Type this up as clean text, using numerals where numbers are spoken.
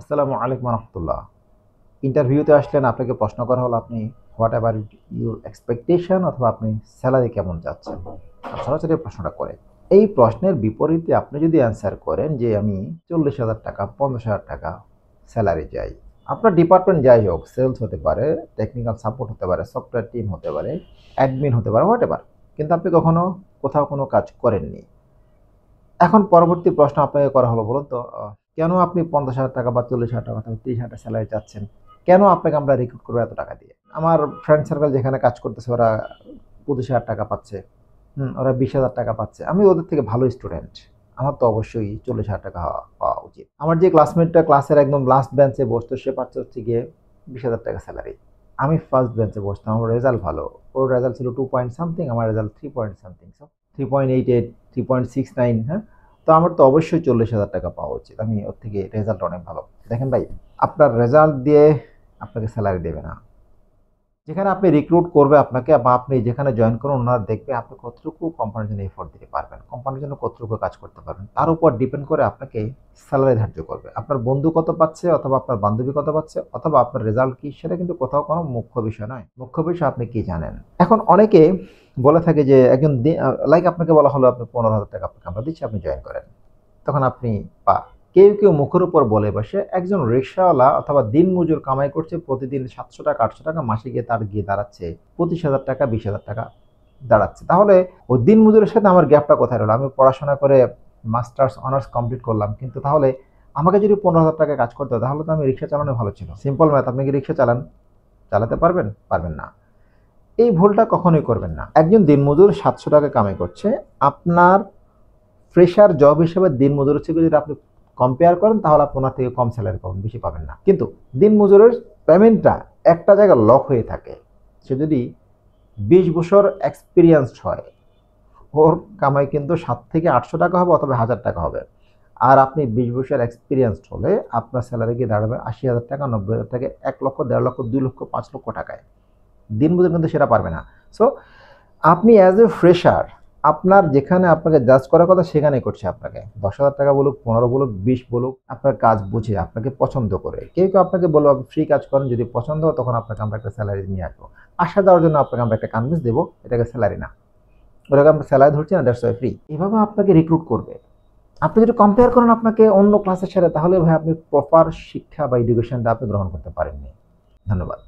আসসালামু আলাইকুম রহমতুল্লাহ। ইন্টারভিউতে আসলেন, আপনাকে প্রশ্ন করা হলো আপনি হোয়াট এভার ইউর এক্সপেকটেশন অথবা আপনি স্যালারি কেমন চাচ্ছেন। সরাসরি প্রশ্নটা করে এই প্রশ্নের বিপরীতে আপনি যদি অ্যান্সার করেন যে আমি 40,000 টাকা 50,000 টাকা স্যালারি চাই, আপনার ডিপার্টমেন্ট যাই হোক, সেলস হতে পারে, টেকনিক্যাল সাপোর্ট হতে পারে, সফটওয়্যার টিম হতে পারে, অ্যাডমিন হতে পারে, হোয়াট এভার, কিন্তু আপনি কখনো কোথাও কোনো কাজ করেননি। এখন পরবর্তী প্রশ্ন আপনাকে করা হলো, বলুন তো কেন আপনি 50,000 টাকা বা 40,000 টাকা অথবা 30,000 স্যালারি চাচ্ছেন? কেন আপনাকে আমরা রিক্রুট করবো এত টাকা দিয়ে? আমার ফ্রেন্ড সার্কেল যেখানে কাজ করতেছে ওরা 25,000 টাকা পাচ্ছে, ওরা 20,000 টাকা পাচ্ছে। আমি ওদের থেকে ভালো স্টুডেন্ট, আমার তো অবশ্যই 40,000 টাকা পাওয়া উচিত। আমার যে ক্লাসমেটটা ক্লাসের একদম লাস্ট বেঞ্চে বসতো সে পাচ্ছে হচ্ছে গিয়ে 20,000 টাকা স্যালারি। আমি ফার্স্ট বেঞ্চে বসতাম, আমার রেজাল্ট ভালো, ওর রেজাল্ট ছিল 2 পয়েন্ট সামথিং, আমার রেজাল্ট 3 পয়েন্ট সামথিং, 3.88, 3.69। হ্যাঁ, তো আমার তো অবশ্যই 40,000 টাকা পাওয়া উচিত। আমি ওর থেকে রেজাল্ট অনেক ভালো। দেখেন ভাই, আপনার রেজাল্ট দিয়ে আপনাকে স্যালারি দেবে না। যেখানে আপনি রিক্রুট করবে আপনাকে বা আপনি যেখানে জয়েন করুন, ওনারা দেখবে আপনি কতটুকু কোম্পানির জন্য এফোর্ট দিতে পারবেন, কোম্পানির জন্য কতটুকু কাজ করতে পারবেন, তার উপর ডিপেন্ড করে আপনাকে স্যালারি ধার্য করবে। আপনার বন্ধু কত পাচ্ছে অথবা আপনার বান্ধবী কত পাচ্ছে অথবা আপনার রেজাল্ট কি, সেটা কিন্তু কোথাও কোনো মুখ্য বিষয় নয়। মুখ্য বিষয় আপনি কি জানেন। এখন অনেকে বলে থাকে যে একজন লাইক আপনাকে বলা হলো আপনি 15,000 টাকা আপনাকে আমরা দিচ্ছি, আপনি জয়েন করেন। তখন আপনি পা কেউ কেউ মুখের উপর বলে বসে একজন রিক্সাওয়ালা অথবা দিনমজুর কামাই করছে প্রতিদিন 700 টাকা 800 টাকা, মাসে গিয়ে তার গিয়ে দাঁড়াচ্ছে 25,000 টাকা 20,000 টাকা দাঁড়াচ্ছে। তাহলে ওই দিনমজুরের সাথে আমার গ্যাপটা কোথায় রইল? আমি পড়াশোনা করে মাস্টার্স অনার্স কমপ্লিট করলাম, কিন্তু তাহলে আমাকে যদি 15,000 টাকা কাজ করতে হয় তাহলে তো আমি রিক্সা চালানো ভালো ছিল। সিম্পল ম্যাথ, আপনি কি রিক্সা চালাতে পারবেন? পারবেন না। এই ভুলটা কখনোই করবেন না। একজন দিনমজুর 700 টাকা কামাই করছে, আপনার ফ্রেশার জব হিসেবে দিনমজুরের থেকে যদি আপনি কম্পেয়ার করেন তাহলে আপনি ওনার থেকে কম স্যালারি পাবেন, বেশি পাবেন না। কিন্তু দিনমজুরের পেমেন্টটা একটা জায়গায় লক হয়ে থাকে। সে যদি 20 বছর এক্সপিরিয়েন্সড হয়, ওর কামাই কিন্তু 700 থেকে 800 টাকা হবে অথবা 1,000 টাকা হবে। আর আপনি 20 বছর এক্সপিরিয়েন্সড হলে আপনার স্যালারি গিয়ে দাঁড়াবে 80,000 টাকা 90,000 টাকা, 1 লক্ষ 1.5 লক্ষ 2 লক্ষ 5 লক্ষ টাকায়। দিনমজুর কিন্তু সেটা পারবে না। সো আপনি অ্যাজ এ ফ্রেশার, আপনার যেখানে আপনাকে জাজ করার কথা সেখানেই করছে আপনাকে। 10,000 টাকা বলুক, 15 বলুক, 20 বলুক, আপনার কাজ বুঝে আপনাকে পছন্দ করে। কেউ কেউ আপনাকে বলবো আপনি ফ্রি কাজ করেন, যদি পছন্দ হয় তখন আপনাকে আমরা একটা স্যালারি নিয়ে আসবো। আশা দেওয়ার জন্য আপনাকে আমরা একটা কনভিন্স দেবো, এটাকে স্যালারি না, ওটাকে আমরা স্যালারি ধরছি না, দ্যাটস ওয়াই ফ্রি। এভাবে আপনাকে রিক্রুট করবে। আপনি যদি কম্পেয়ার করেন আপনাকে অন্য ক্লাসের সাথে, তাহলে ভাই আপনি প্রপার শিক্ষা বা এডুকেশনটা আপনি গ্রহণ করতে পারেননি। ধন্যবাদ।